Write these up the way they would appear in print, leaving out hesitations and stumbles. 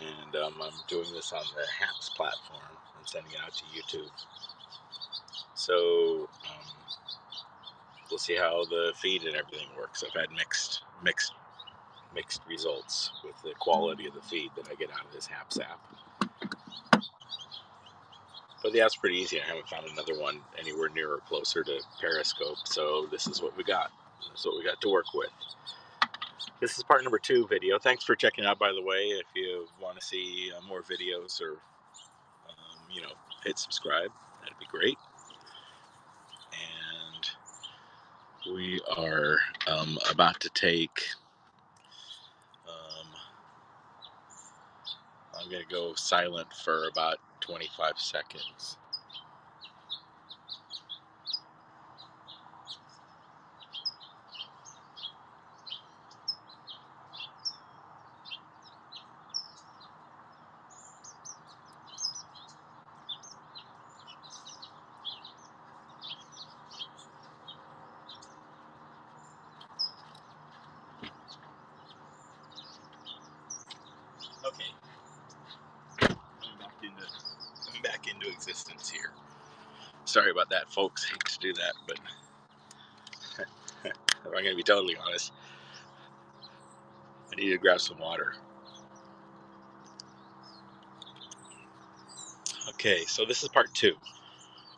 and I'm doing this on the HAPS platform and sending it out to YouTube. So we'll see how the feed and everything works. I've had mixed results with the quality of the feed that I get out of this HAPS app. But yeah, it's pretty easy. I haven't found another one anywhere near or closer to Periscope, so this is what we got. This is what we got to work with. This is part number 2 video. Thanks for checking out, by the way. If you want to see more videos or, hit subscribe, that'd be great. And we are about to take, I'm going to go silent for about 25 seconds. Okay, coming back into existence here. Sorry about that, folks. Hate to do that, but if I'm going to be totally honest, I need to grab some water. Okay, so this is part 2.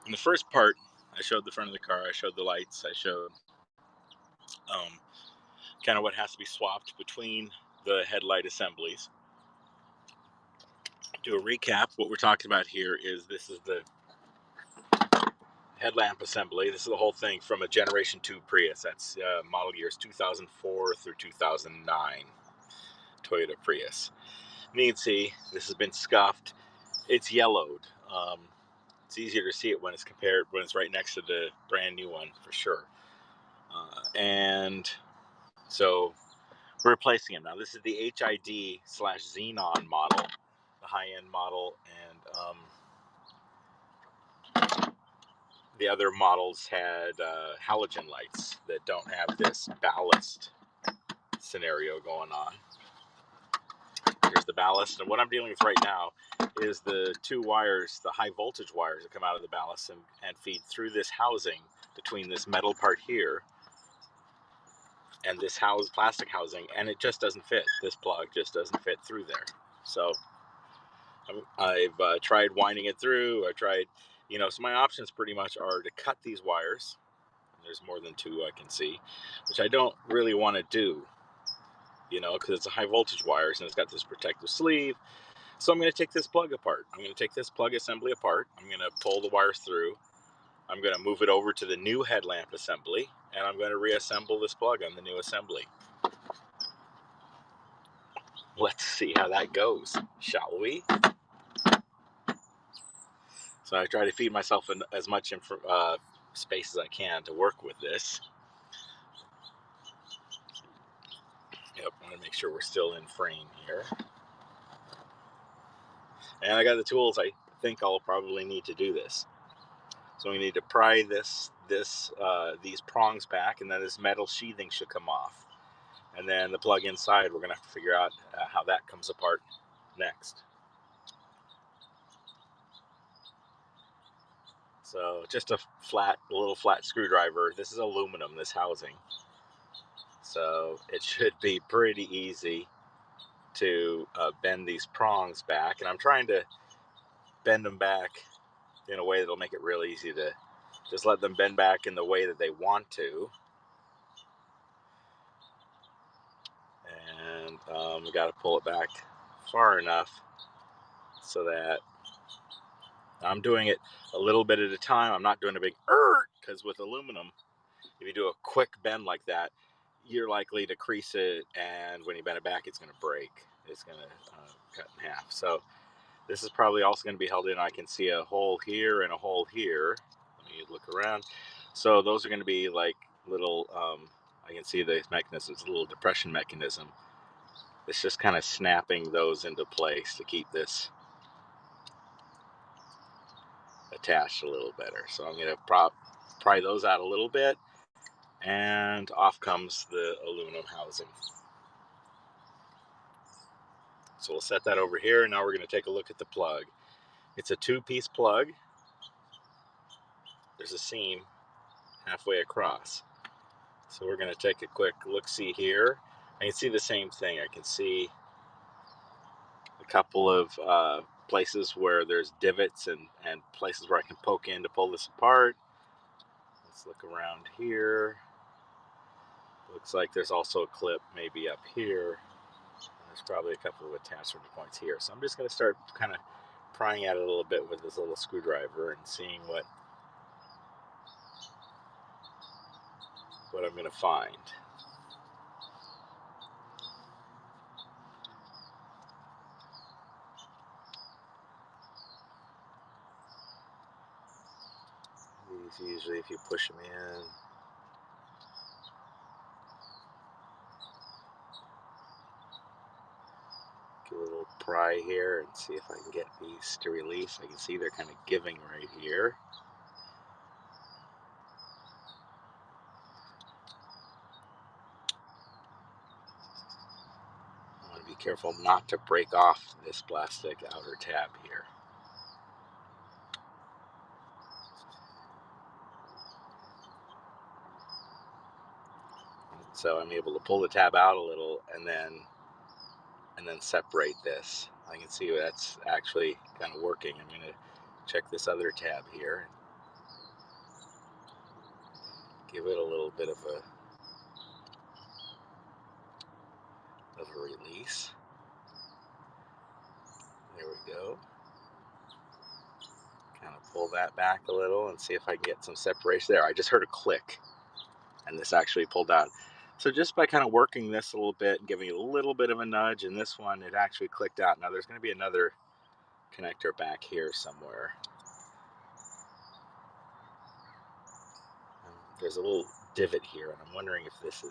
In the first part, I showed the front of the car, I showed the lights, I showed kind of what has to be swapped between the headlight assemblies. Do a recap. What we're talking about here is this is the headlamp assembly. This is the whole thing from a Generation 2 Prius. That's model years 2004 through 2009 Toyota Prius. And you can see this has been scuffed. It's yellowed. It's easier to see it when it's right next to the brand new one for sure. And so we're replacing it now. This is the HID/Xenon model, the high-end model, and the other models had halogen lights that don't have this ballast scenario going on. Here's the ballast, and what I'm dealing with right now is the 2 wires, the high voltage wires that come out of the ballast and feed through this housing between this metal part here and this plastic housing, and it just doesn't fit. This plug just doesn't fit through there. So I've tried winding it through. I've tried, so my options pretty much are to cut these wires. There's more than 2 I can see, which I don't really want to do, because it's a high voltage wires and it's got this protective sleeve. So I'm going to take this plug apart. I'm going to take this plug assembly apart. I'm going to pull the wires through. I'm going to move it over to the new headlamp assembly, and I'm going to reassemble this plug on the new assembly. Let's see how that goes, shall we? So I try to feed myself as much space as I can to work with this. Yep, I want to make sure we're still in frame here. And I got the tools I think I'll probably need to do this. So we need to pry these prongs back, and then this metal sheathing should come off. And then the plug inside, we're going to have to figure out how that comes apart next. So just a little flat screwdriver. This is aluminum, this housing. So it should be pretty easy to bend these prongs back. And I'm trying to bend them back in a way that'll make it real easy to just let them bend back in the way that they want to. And we got to pull it back far enough so that I'm doing it a little bit at a time. I'm not doing a big because with aluminum, if you do a quick bend like that, you're likely to crease it, and when you bend it back, it's going to break. It's going to cut in half. So this is probably also going to be held in. I can see a hole here and a hole here. Let me look around. So those are going to be like little, I can see the mechanism. It's a little depression mechanism. It's just kind of snapping those into place to keep this attached a little better. So I'm going to pry those out a little bit, and off comes the aluminum housing. So we'll set that over here, and now we're going to take a look at the plug. It's a 2-piece plug. There's a seam halfway across. So we're going to take a quick look-see here. I can see the same thing. I can see a couple of places where there's divots and places where I can poke in to pull this apart. Let's look around here. Looks like there's also a clip maybe up here. There's probably a couple of attachment points here. So I'm just going to start kind of prying at it a little bit with this little screwdriver and seeing what I'm going to find. These usually, if you push them in, give a little pry here and see if I can get these to release. I can see they're kind of giving right here. I want to be careful not to break off this plastic outer tab here. So I'm able to pull the tab out a little and then separate this. I can see that's actually kind of working. I'm going to check this other tab here and give it a little bit of a release. There we go. Kind of pull that back a little and see if I can get some separation there. I just heard a click and this actually pulled out. So just by kind of working this a little bit and giving it a little bit of a nudge, and this one, it actually clicked out. Now there's going to be another connector back here somewhere. There's a little divot here, and I'm wondering if this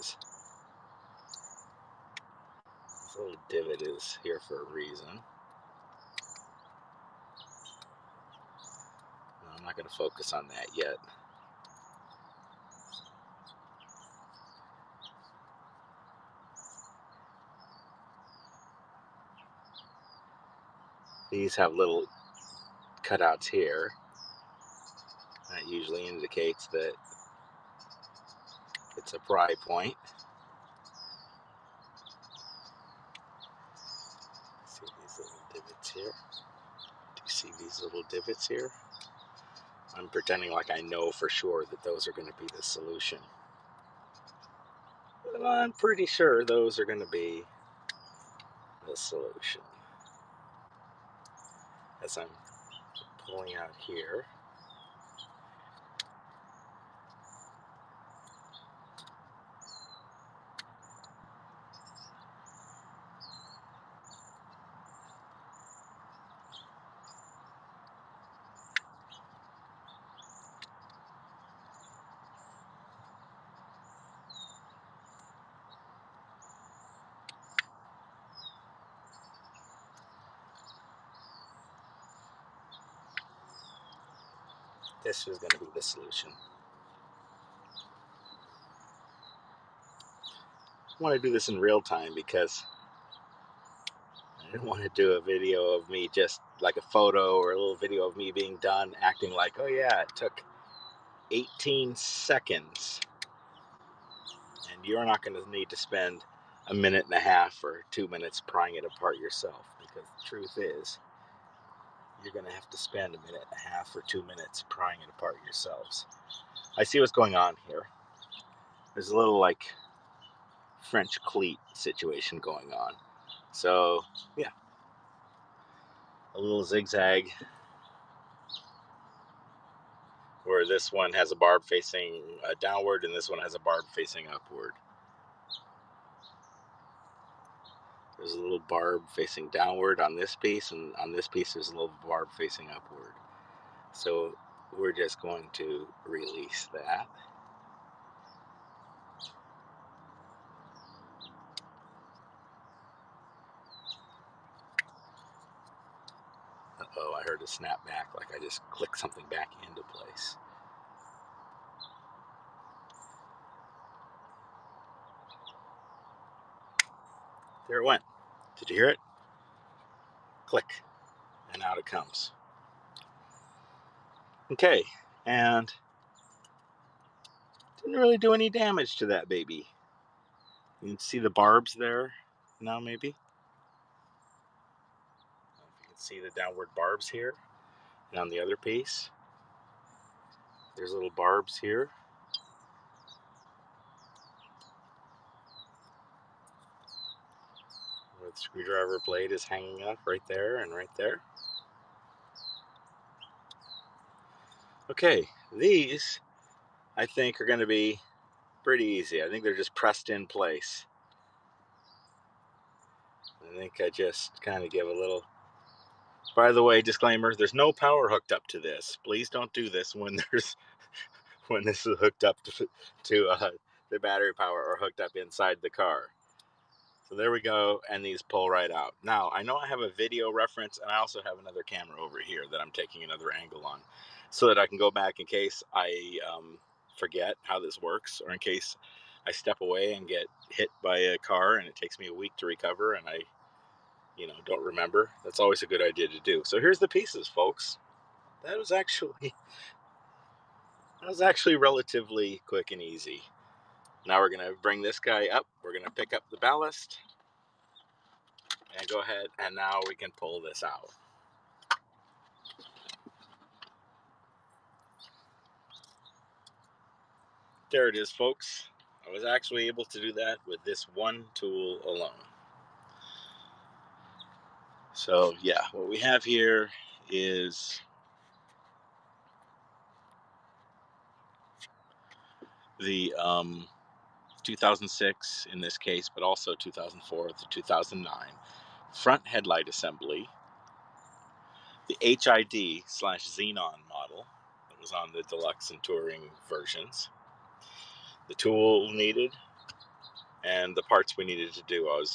little divot is here for a reason. No, I'm not going to focus on that yet. These have little cutouts here. That usually indicates that it's a pry point. See these little divots here? Do you see these little divots here? I'm pretending like I know for sure that those are going to be the solution. But I'm pretty sure those are going to be the solution. As I'm pulling out here, this is going to be the solution. I want to do this in real time because I didn't want to do a video of me just like a photo or a little video of me being done acting like, oh yeah, it took 18 seconds. And you're not going to need to spend a minute and a half or 2 minutes prying it apart yourself, because the truth is you're going to have to spend a minute and a half or 2 minutes prying it apart yourselves. I see what's going on here. There's a little like French cleat situation going on. So yeah, a little zigzag where this one has a barb facing downward and this one has a barb facing upward. There's a little barb facing downward on this piece, and on this piece there's a little barb facing upward. So we're just going to release that. Uh-oh, I heard a snap back, like I just clicked something back into place. There it went. Did you hear it? Click, and out it comes. Okay, and didn't really do any damage to that baby. You can see the barbs there now, maybe. You can see the downward barbs here. And on the other piece, there's little barbs here. Where the screwdriver blade is hanging up right there and right there. Okay, these I think are going to be pretty easy. I think they're just pressed in place. I think I just kind of give a little. By the way, disclaimer: there's no power hooked up to this. Please don't do this when this is hooked up to the battery power or hooked up inside the car. So there we go, and these pull right out. Now, I know I have a video reference, and I also have another camera over here that I'm taking another angle on, so that I can go back in case I forget how this works, or in case I step away and get hit by a car and it takes me a week to recover and I don't remember. That's always a good idea to do. So here's the pieces, folks. That was actually relatively quick and easy. Now we're going to bring this guy up. We're going to pick up the ballast and go ahead, and now we can pull this out. There it is, folks. I was actually able to do that with this one tool alone. So yeah, what we have here is the 2006 in this case, but also 2004 to 2009 front headlight assembly, the HID/Xenon model that was on the deluxe and touring versions, the tool needed, and the parts we needed to do. I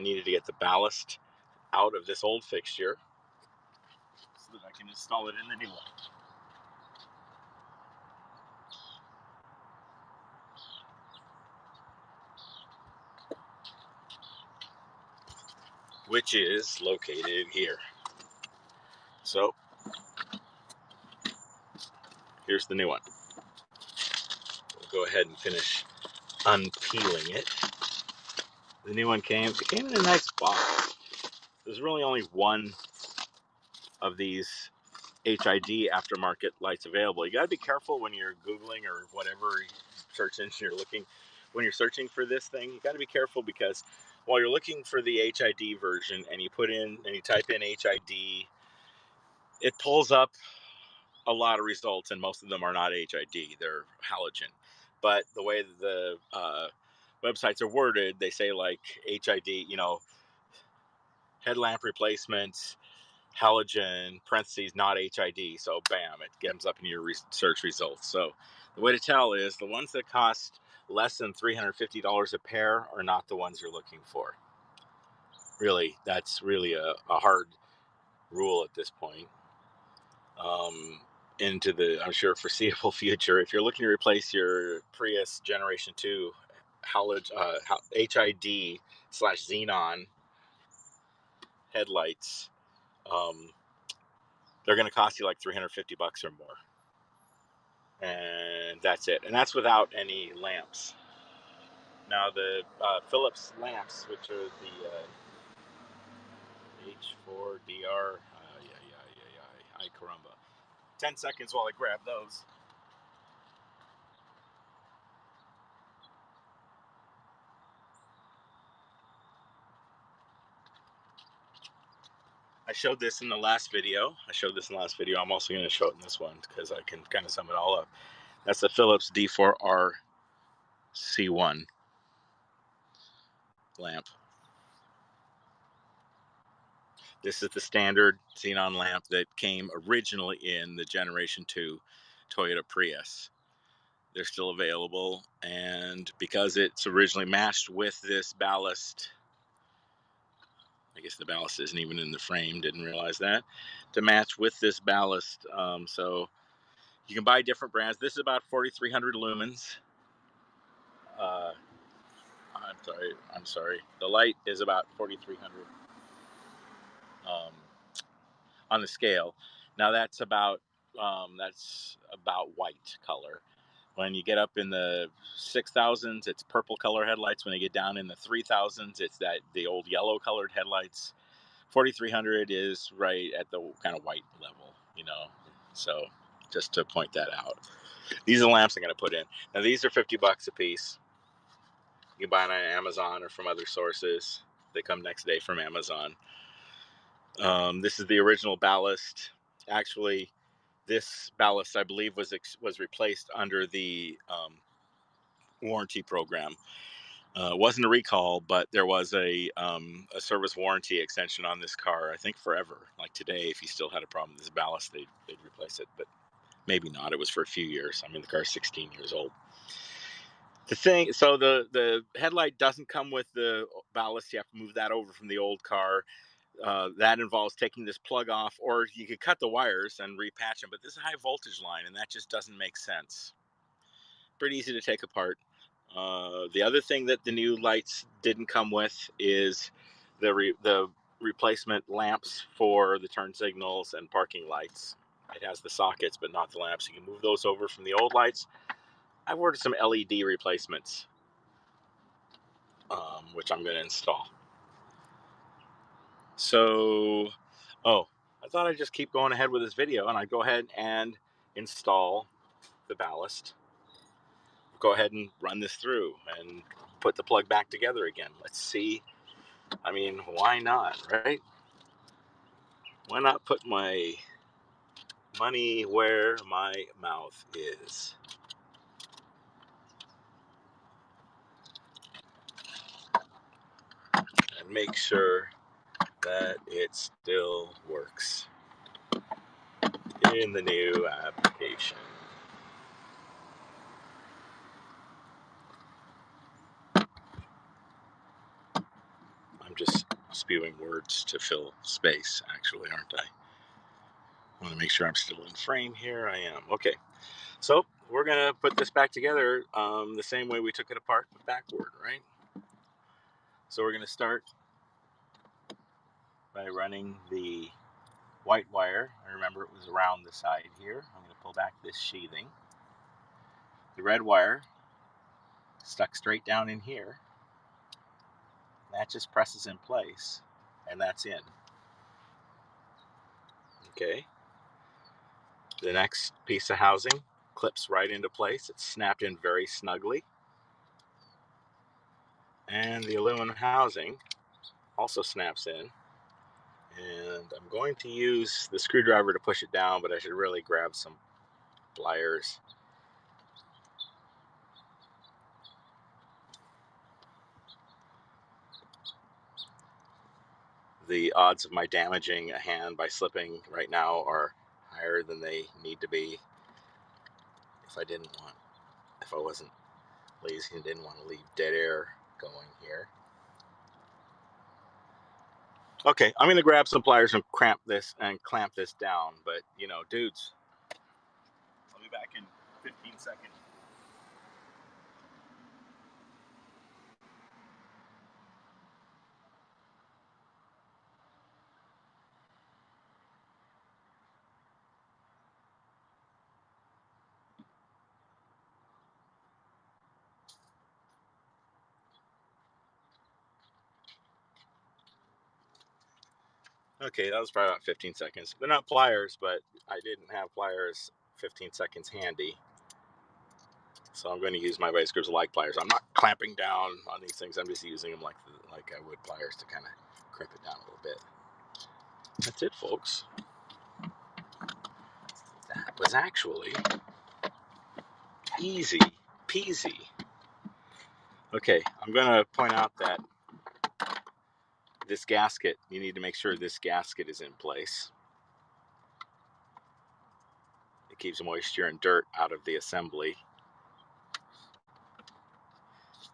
needed to get the ballast out of this old fixture so that I can install it in the new one. Which is located here. So here's the new one. We'll go ahead and finish unpeeling it. The new one came in a nice box. There's really only one of these HID aftermarket lights available. You got to be careful when you're Googling or whatever search engine you're looking. When you're searching for this thing, you got to be careful, because while you're looking for the HID version and you type in HID, it pulls up a lot of results, and most of them are not HID, they're halogen. But the way that the websites are worded, they say like HID, headlamp replacements, halogen, parentheses, not HID. So bam, it comes up in your search results. So the way to tell is the ones that cost less than $350 a pair are not the ones you're looking for. Really, that's really a hard rule at this point. Into the, I'm sure, foreseeable future. If you're looking to replace your Prius Generation 2 HID/Xenon headlights, they're going to cost you like $350 or more. And that's it. And that's without any lamps. Now the Philips lamps, which are the H4DR, ay caramba. 10 seconds while I grab those. I showed this in the last video. I'm also going to show it in this one because I can kind of sum it all up. That's the Philips D4R C1 lamp. This is the standard xenon lamp that came originally in the Generation 2 Toyota Prius. They're still available, and because it's originally matched with this ballast, I guess the ballast isn't even in the frame, didn't realize that, to match with this ballast. So you can buy different brands. This is about 4,300 lumens. I'm sorry. The light is about 4,300. on the scale. Now that's about white color. When you get up in the 6,000s, it's purple color headlights. When you get down in the 3,000s, it's the old yellow colored headlights. 4,300 is right at the kind of white level, you know. So just to point that out. These are the lamps I'm going to put in. Now these are $50 a piece. You can buy them on Amazon or from other sources. They come next day from Amazon. This is the original ballast. Actually, this ballast, I believe, was replaced under the warranty program. It wasn't a recall, but there was a service warranty extension on this car, I think forever. Like today, if you still had a problem with this ballast, they'd replace it, but maybe not. It was for a few years. I mean, the car's 16 years old. So the headlight doesn't come with the ballast. You have to move that over from the old car. That involves taking this plug off, or you could cut the wires and repatch them, but this is a high voltage line, and that just doesn't make sense. Pretty easy to take apart. The other thing that the new lights didn't come with is the replacement lamps for the turn signals and parking lights. It has the sockets, but not the lamps. You can move those over from the old lights. I've ordered some LED replacements, which I'm going to install. So, I thought I'd just keep going ahead with this video, and I'd go ahead and install the ballast. Go ahead and run this through and put the plug back together again. Let's see. I mean, why not, right? Why not put my money where my mouth is? And make sure that it still works in the new application. I'm just spewing words to fill space, actually, aren't I? I want to make sure I'm still in frame here. I am. Okay. So we're going to put this back together the same way we took it apart, but backward, right? So we're going to start by running the white wire. I remember it was around the side here. I'm going to pull back this sheathing. The red wire stuck straight down in here. That just presses in place, and that's in. Okay. The next piece of housing clips right into place. It's snapped in very snugly. And the aluminum housing also snaps in. And I'm going to use the screwdriver to push it down, but I should really grab some pliers. The odds of my damaging a hand by slipping right now are higher than they need to be if I wasn't lazy and didn't want to leave dead air going here. Okay, I'm going to grab some pliers and clamp this down, but you know, dudes, I'll be back in 15 seconds. Okay, that was probably about 15 seconds. They're not pliers, but I didn't have pliers 15 seconds handy. So I'm going to use my vice grips like pliers. I'm not clamping down on these things. I'm just using them like I would pliers to kind of crimp it down a little bit. That's it, folks. That was actually easy peasy. Okay, I'm going to point out that this gasket, you need to make sure this gasket is in place. It keeps moisture and dirt out of the assembly.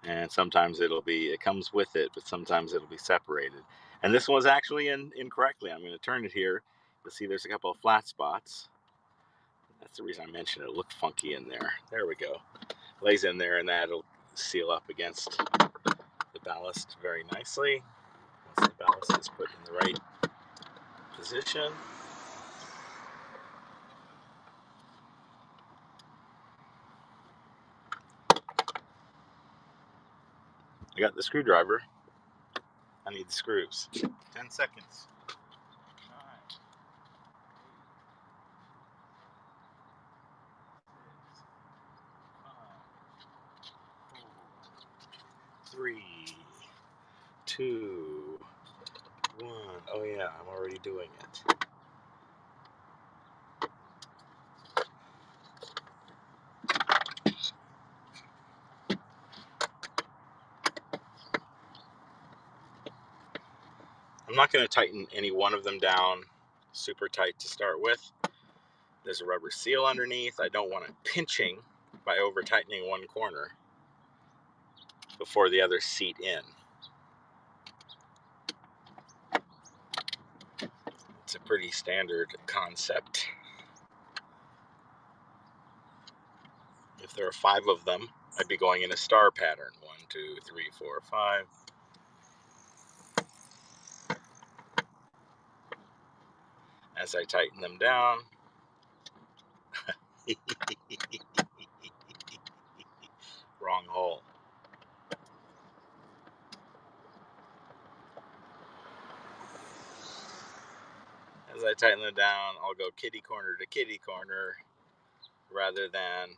And sometimes it comes with it, but sometimes it'll be separated. And this one was actually in incorrectly. I'm going to turn it here. You'll see there's a couple of flat spots. That's the reason I mentioned it. It looked funky in there. There we go. Lays in there, and that'll seal up against the ballast very nicely. Once the ballast is put in the right position. I got the screwdriver. I need the screws. 10 seconds. 9, 3, 2, 1. Oh yeah, I'm already doing it. I'm not going to tighten any one of them down super tight to start with. There's a rubber seal underneath. I don't want it pinching by over tightening one corner before the other seat in. It's a pretty standard concept. If there are 5 of them, I'd be going in a star pattern. 1, 2, 3, 4, 5. As I tighten them down, wrong hole. As I tighten them down, I'll go kitty corner to kitty corner rather than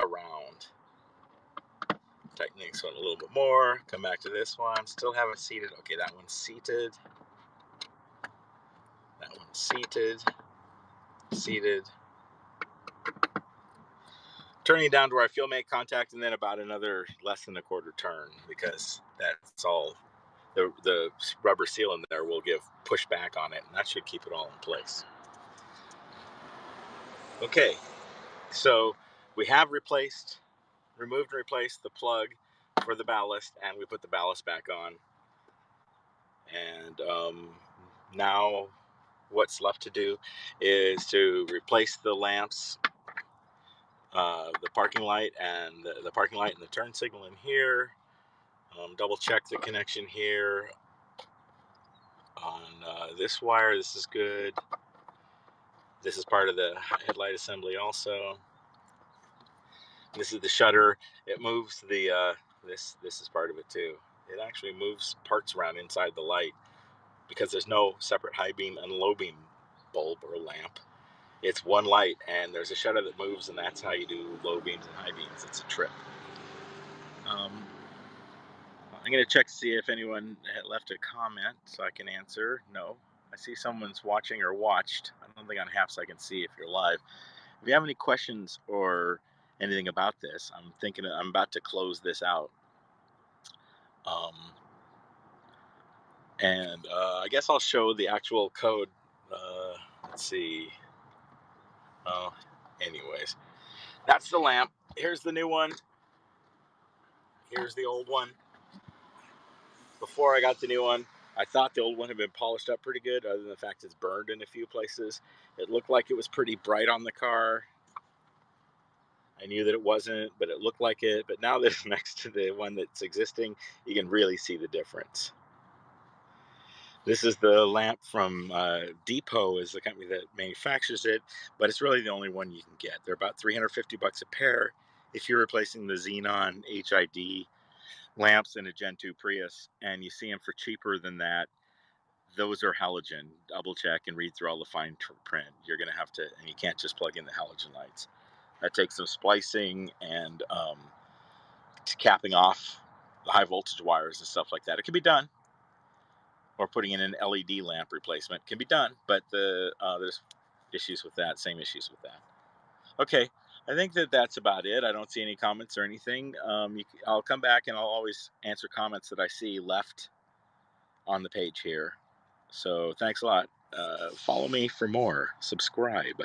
around. Tighten this one a little bit more. Come back to this one. Still haven't seated. Okay, that one's seated. That one's seated. Seated. Turning down to where I feel make contact, and then about another less than a quarter turn, because that's all. The rubber seal in there will give pushback on it, and that should keep it all in place. Okay, so we have removed and replaced the plug for the ballast, and we put the ballast back on. And now what's left to do is to replace the lamps, the parking light and the parking light and the turn signal in here. Double check the connection here on this wire. This is good. This is part of the headlight assembly also. This is the shutter. It moves the this is part of it too. It actually moves parts around inside the light because there's no separate high beam and low beam bulb or lamp. It's one light, and there's a shutter that moves, and that's how you do low beams and high beams. It's a trip. I'm going to check to see if anyone had left a comment so I can answer. No. I see someone's watching or watched. I don't think on half so I can see if you're live. If you have any questions or anything about this, I'm about to close this out. I guess I'll show the actual code. Let's see. Oh, anyways. That's the lamp. Here's the new one. Here's the old one. Before I got the new one, I thought the old one had been polished up pretty good, other than the fact it's burned in a few places. It looked like it was pretty bright on the car. I knew that it wasn't, but it looked like it. But now that it's next to the one that's existing, you can really see the difference. This is the lamp from Depot, is the company that manufactures it, but it's really the only one you can get. They're about $350 a pair if you're replacing the Xenon HID lamps in a Gen 2 Prius, and you see them for cheaper than that. Those are halogen. Double check and read through all the fine print. You're going to have to, and you can't just plug in the halogen lights. That takes some splicing and capping off the high voltage wires and stuff like that. It can be done. Or putting in an LED lamp replacement can be done, but there's issues with that, same issues with that. Okay, I think that's about it. I don't see any comments or anything. I'll come back and I'll always answer comments that I see left on the page here. So thanks a lot. Follow me for more. Subscribe.